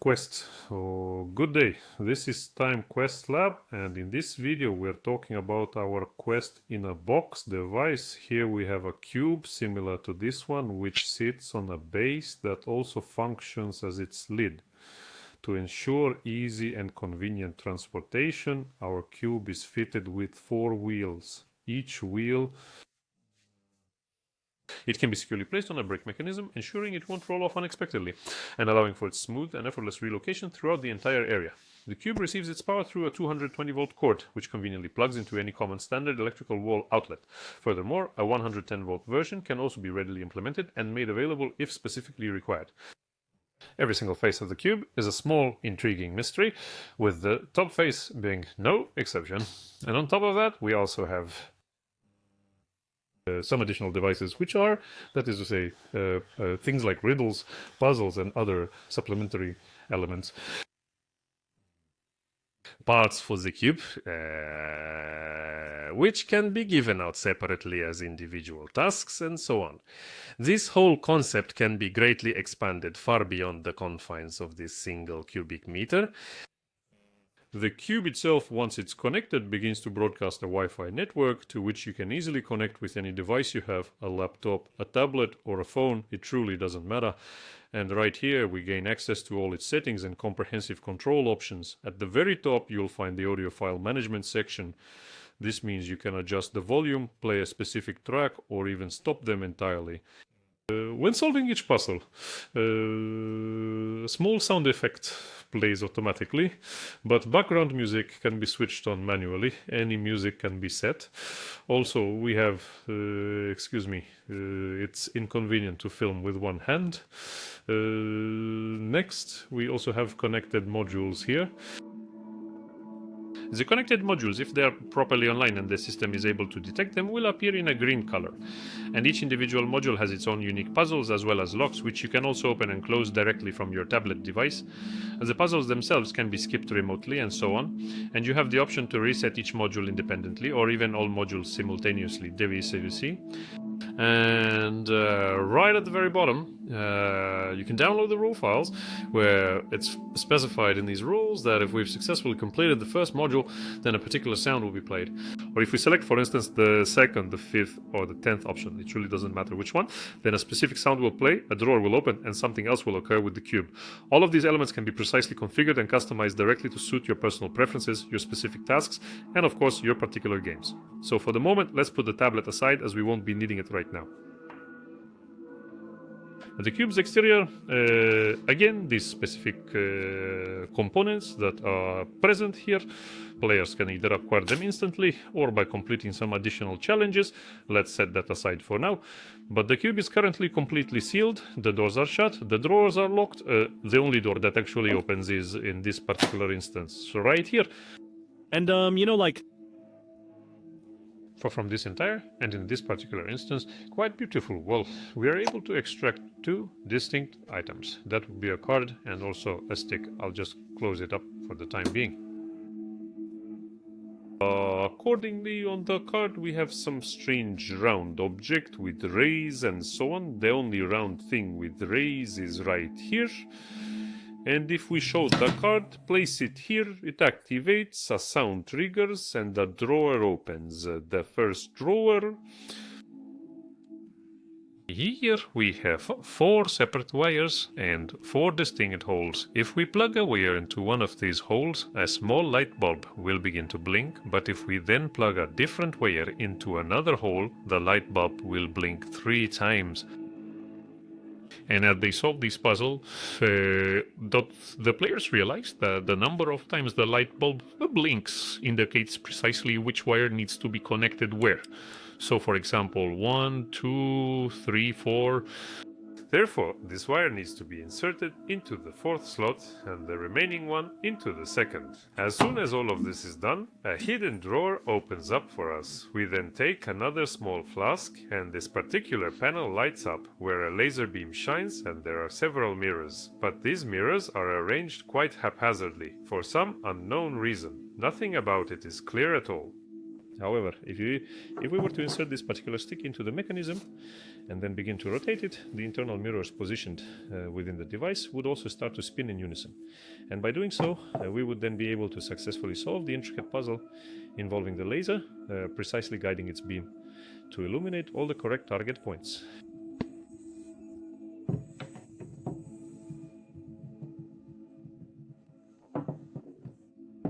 Quest. So, good day. This is Time Quest Lab, and in this video we're talking about our Quest in a box device. Here we have a cube similar to this one, which sits on a base that also functions as its lid. To ensure easy and convenient transportation, our cube is fitted with 4 wheels. Each wheel It can be securely placed on a brake mechanism, ensuring it won't roll off unexpectedly, and allowing for its smooth and effortless relocation throughout the entire area. The cube receives its power through a 220-volt cord, which conveniently plugs into any common standard electrical wall outlet. Furthermore, a 110-volt version can also be readily implemented and made available if specifically required. Every single face of the cube is a small, intriguing mystery, with the top face being no exception. And on top of that, we also have some additional devices, which are, that is to say, things like riddles, puzzles, and other supplementary elements. Parts for the cube, which can be given out separately as individual tasks, and so on. This whole concept can be greatly expanded far beyond the confines of this single cubic meter. The cube itself, once it's connected, begins to broadcast a Wi-Fi network to which you can easily connect with any device you have, a laptop, a tablet, or a phone. It truly doesn't matter. And right here we gain access to all its settings and comprehensive control options. At the very top you'll find the audio file management section. This means you can adjust the volume, play a specific track, or even stop them entirely. When solving each puzzle, a small sound effect plays automatically, but background music can be switched on manually. Any music can be set. Also, we have, it's inconvenient to film with one hand. Next, we also have connected modules here. The connected modules, if they are properly online and the system is able to detect them, will appear in a green color. And each individual module has its own unique puzzles as well as locks, which you can also open and close directly from your tablet device. The puzzles themselves can be skipped remotely and so on. And you have the option to reset each module independently or even all modules simultaneously. There is, you see. And right at the very bottom, you can download the rule files, where it's specified in these rules that if we've successfully completed the first module, then a particular sound will be played. Or if we select, for instance, the second, the fifth, or the 10th option, it really doesn't matter which one, then a specific sound will play, a drawer will open, and something else will occur with the cube. All of these elements can be precisely configured and customized directly to suit your personal preferences, your specific tasks, and of course your particular games. So for the moment, let's put the tablet aside, as we won't be needing it right now. The cube's exterior, again, these specific components that are present here, players can either acquire them instantly or by completing some additional challenges. Let's set that aside for now. But the cube is currently completely sealed, the doors are shut, the drawers are locked. The only door that actually opens is in this particular instance, right here. And, from this entire, and in this particular instance, quite beautiful wall, we are able to extract 2 distinct items. That would be a card and also a stick. I'll just close it up for the time being. Accordingly, on the card we have some strange round object with rays and so on. The only round thing with rays is right here. And if we show the card, place it here, it activates, a sound triggers, and the drawer opens. The first drawer. Here we have 4 separate wires and 4 distinct holes. If we plug a wire into one of these holes, a small light bulb will begin to blink, but if we then plug a different wire into another hole, the light bulb will blink 3 times. And as they solve this puzzle, the players realize that the number of times the light bulb blinks indicates precisely which wire needs to be connected where. So for example, 1, 2, 3, 4. Therefore, this wire needs to be inserted into the 4th slot and the remaining one into the 2nd. As soon as all of this is done, a hidden drawer opens up for us. We then take another small flask and this particular panel lights up where a laser beam shines and there are several mirrors. But these mirrors are arranged quite haphazardly for some unknown reason. Nothing about it is clear at all. However, if we were to insert this particular stick into the mechanism, and then begin to rotate it, the internal mirrors positioned within the device would also start to spin in unison. And by doing so, we would then be able to successfully solve the intricate puzzle involving the laser, precisely guiding its beam to illuminate all the correct target points.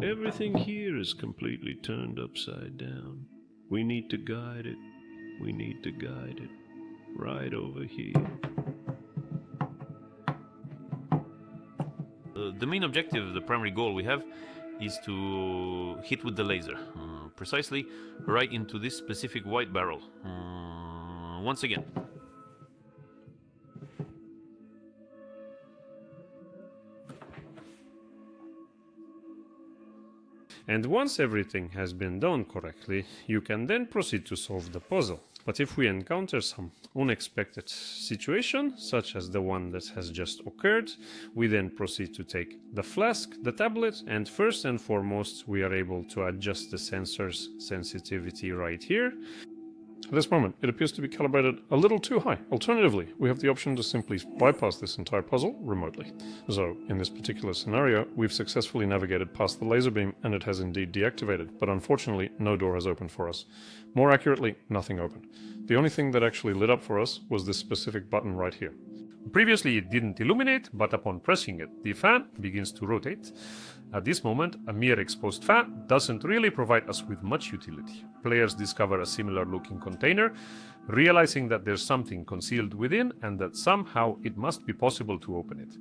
Everything here is completely turned upside down. We need to guide it. We need to guide it. Right over here. The main objective, the primary goal we have, is to hit with the laser. Precisely right into this specific white barrel. Once again. And once everything has been done correctly, you can then proceed to solve the puzzle. But if we encounter some unexpected situation, such as the one that has just occurred, we then proceed to take the flask, the tablet, and first and foremost, we are able to adjust the sensor's sensitivity right here. At this moment, it appears to be calibrated a little too high. Alternatively, we have the option to simply bypass this entire puzzle remotely. So, in this particular scenario, we've successfully navigated past the laser beam and it has indeed deactivated, but unfortunately, no door has opened for us. More accurately, nothing opened. The only thing that actually lit up for us was this specific button right here. Previously, it didn't illuminate, but upon pressing it, the fan begins to rotate. At this moment, a mere exposed fan doesn't really provide us with much utility. Players discover a similar looking container, realizing that there's something concealed within and that somehow it must be possible to open it.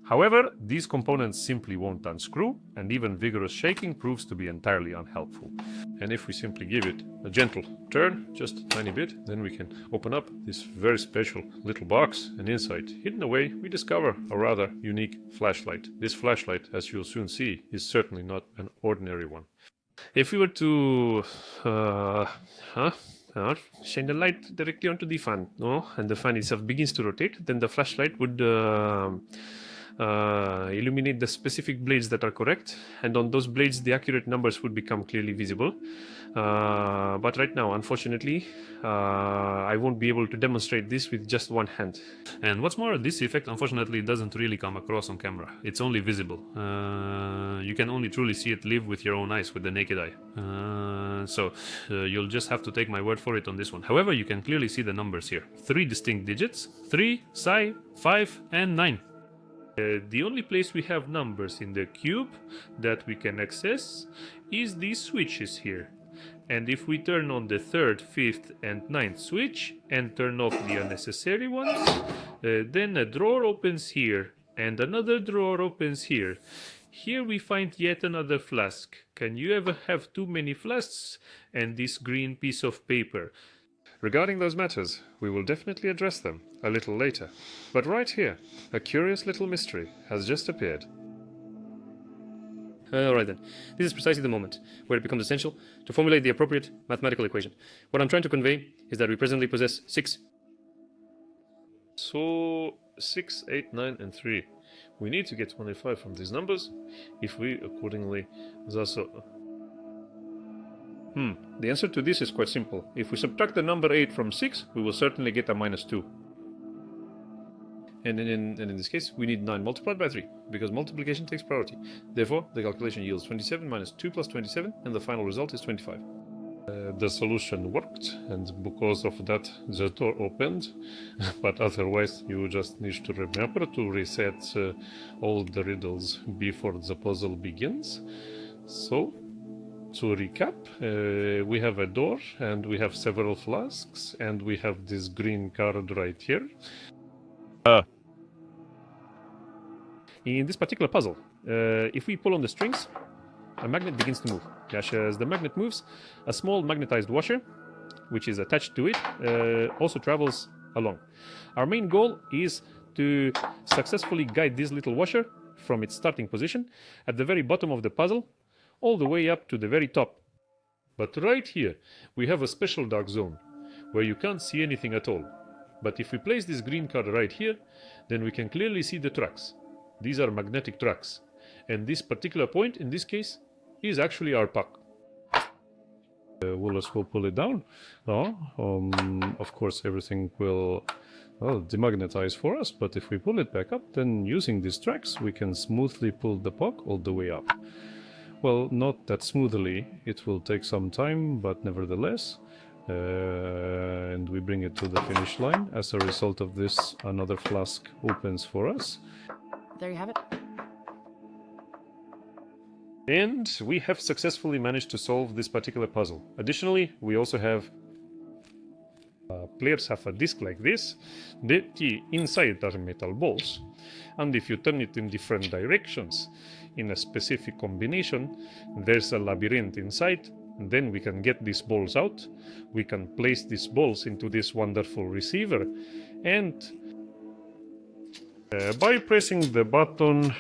However, these components simply won't unscrew, and even vigorous shaking proves to be entirely unhelpful. And if we simply give it a gentle turn, just a tiny bit, then we can open up this very special little box, and inside, hidden away, we discover a rather unique flashlight. This flashlight, as you'll soon see, is certainly not an ordinary one. If we were to shine the light directly onto the fan, and the fan itself begins to rotate, then the flashlight would illuminate the specific blades that are correct, and on those blades the accurate numbers would become clearly visible. But right now, unfortunately, I won't be able to demonstrate this with just one hand. And what's more, this effect unfortunately doesn't really come across on camera. It's only visible. You can only truly see it live with your own eyes, with the naked eye. So you'll just have to take my word for it on this one. However, you can clearly see the numbers here. 3 distinct digits: 3, psi, 5, and 9. The only place we have numbers in the cube that we can access is these switches here. And if we turn on the 3rd, 5th, and 9th switch and turn off the unnecessary ones, then a drawer opens here and another drawer opens here. Here we find yet another flask. Can you ever have too many flasks? And this green piece of paper. Regarding those matters, we will definitely address them a little later. But right here, a curious little mystery has just appeared. Alright then, this is precisely the moment where it becomes essential to formulate the appropriate mathematical equation. What I'm trying to convey is that we presently possess 6. So, 6, 8, 9, and 3. We need to get 25 from these numbers, if we accordingly thus... The answer to this is quite simple. If we subtract the number 8 from 6, we will certainly get a minus 2. And in this case, we need 9 multiplied by 3, because multiplication takes priority. Therefore, the calculation yields 27 minus 2 plus 27, and the final result is 25. The solution worked, and because of that, the door opened. But otherwise, you just need to remember to reset all the riddles before the puzzle begins. So, to recap, we have a door, and we have several flasks, and we have this green card right here. In this particular puzzle, if we pull on the strings, a magnet begins to move. As the magnet moves, a small magnetized washer, which is attached to it, also travels along. Our main goal is to successfully guide this little washer from its starting position at the very bottom of the puzzle, all the way up to the very top. But right here, we have a special dark zone, where you can't see anything at all. But if we place this green card right here, then we can clearly see the tracks. These are magnetic tracks, and this particular point, in this case, is actually our puck. we'll as well pull it down. Of course, everything will demagnetize for us, but if we pull it back up, then using these tracks, we can smoothly pull the puck all the way up. Well, not that smoothly, it will take some time, but nevertheless. And we bring it to the finish line. As a result of this, another flask opens for us. There you have it. And we have successfully managed to solve this particular puzzle. Additionally, we also have players have a disc like this. The key inside are metal balls, and if you turn it in different directions in a specific combination, there's a labyrinth inside. Then we can get these balls out. We can place these balls into this wonderful receiver, and by pressing the button,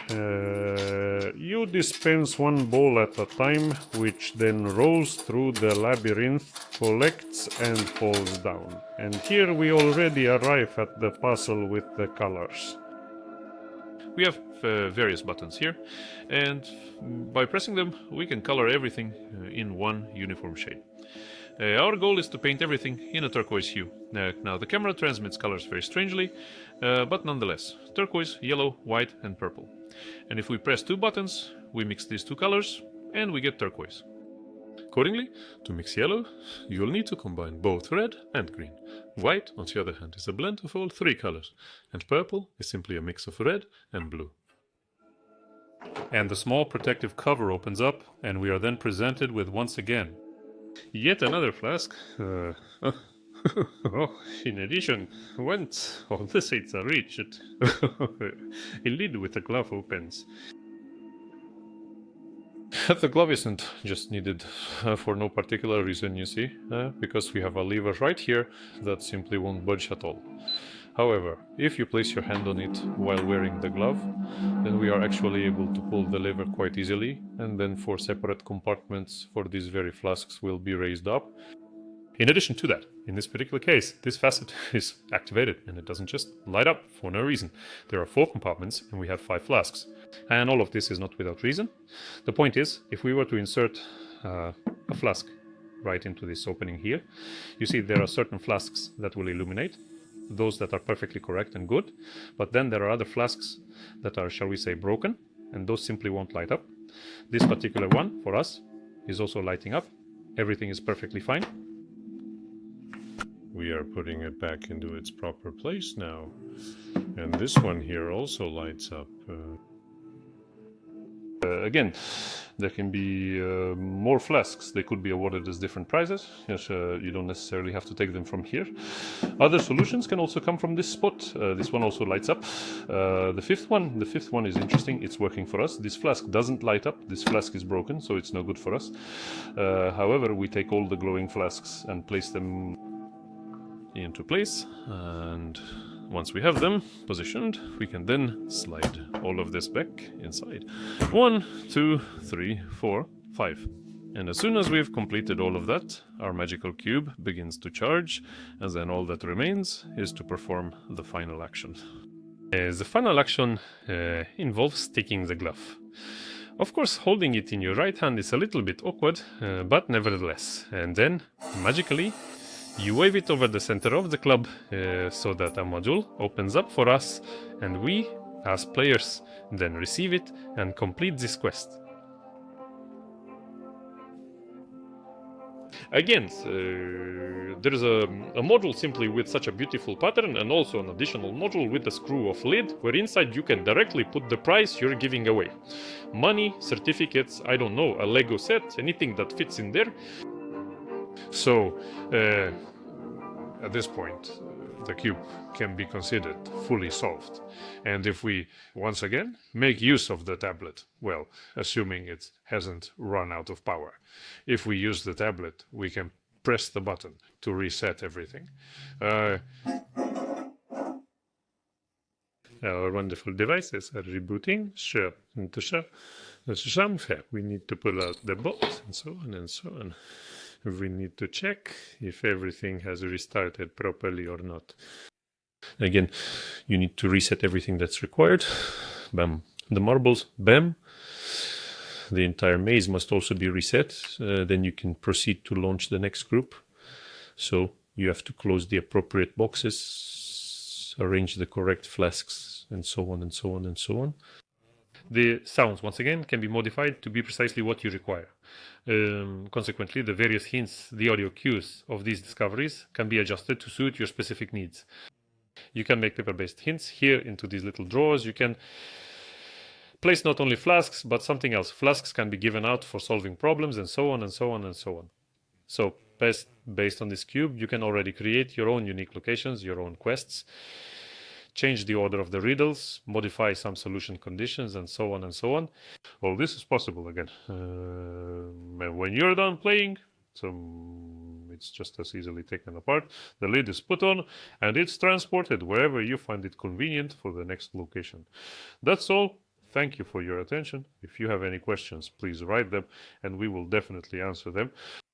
you dispense one ball at a time, which then rolls through the labyrinth, collects and falls down. And here we already arrive at the puzzle with the colors. We have various buttons here, and by pressing them we can color everything in one uniform shade. Our goal is to paint everything in a turquoise hue. Now the camera transmits colors very strangely, but nonetheless, turquoise, yellow, white and purple. And if we press two buttons, we mix these two colors and we get turquoise. Accordingly, to mix yellow, you'll need to combine both red and green. White, on the other hand, is a blend of all three colors, and purple is simply a mix of red and blue. And the small protective cover opens up, and we are then presented with, once again, yet another flask. In addition, once all the sides are reached, a lid with a glove opens. The glove isn't just needed for no particular reason, you see, because we have a lever right here that simply won't budge at all. However, if you place your hand on it while wearing the glove, then we are actually able to pull the lever quite easily, and then 4 separate compartments for these very flasks will be raised up. In addition to that, in this particular case, this facet is activated and it doesn't just light up for no reason. There are 4 compartments and we have 5 flasks. And all of this is not without reason. The point is, if we were to insert a flask right into this opening here, you see there are certain flasks that will illuminate, those that are perfectly correct and good, but then there are other flasks that are, shall we say, broken, and those simply won't light up. This particular one, for us, is also lighting up. Everything is perfectly fine. We are putting it back into its proper place now. And this one here also lights up. Again, there can be more flasks. They could be awarded as different prizes. Yes, you don't necessarily have to take them from here. Other solutions can also come from this spot. This one also lights up. The fifth one is interesting. It's working for us. This flask doesn't light up. This flask is broken, so it's no good for us. However, we take all the glowing flasks and place them into place, and once we have them positioned, we can then slide all of this back inside. 1, 2, 3, 4, 5. And as soon as we've completed all of that, our magical cube begins to charge, and then all that remains is to perform the final action. The final action involves taking the glove. Of course, holding it in your right hand is a little bit awkward, but nevertheless. And then, magically, you wave it over the center of the club so that a module opens up for us, and we, as players, then receive it and complete this quest. Again, there's a module simply with such a beautiful pattern, and also an additional module with a screw-off lid, where inside you can directly put the prize you're giving away. Money, certificates, I don't know, a Lego set, anything that fits in there. So, at this point, the cube can be considered fully solved. And if we, once again, make use of the tablet, well, assuming it hasn't run out of power. If we use the tablet, we can press the button to reset everything. Our wonderful devices are rebooting. We need to pull out the bolt, and so on and so on. We need to check if everything has restarted properly or not. Again, you need to reset everything that's required. Bam. The marbles, bam. the entire maze must also be reset. Then you can proceed to launch the next group. So you have to close the appropriate boxes, arrange the correct flasks, and so on and so on and so on. The sounds, once again, can be modified to be precisely what you require. Consequently, the various hints, the audio cues of these discoveries can be adjusted to suit your specific needs. You can make paper-based hints here into these little drawers. You can place not only flasks, but something else. Flasks can be given out for solving problems, and so on and so on and so on. So, based on this cube, you can already create your own unique locations, your own quests, change the order of the riddles, modify some solution conditions, and so on and so on. All this is possible again. And when you're done playing, it's just as easily taken apart. The lid is put on, and it's transported wherever you find it convenient for the next location. That's all. Thank you for your attention. If you have any questions, please write them, and we will definitely answer them.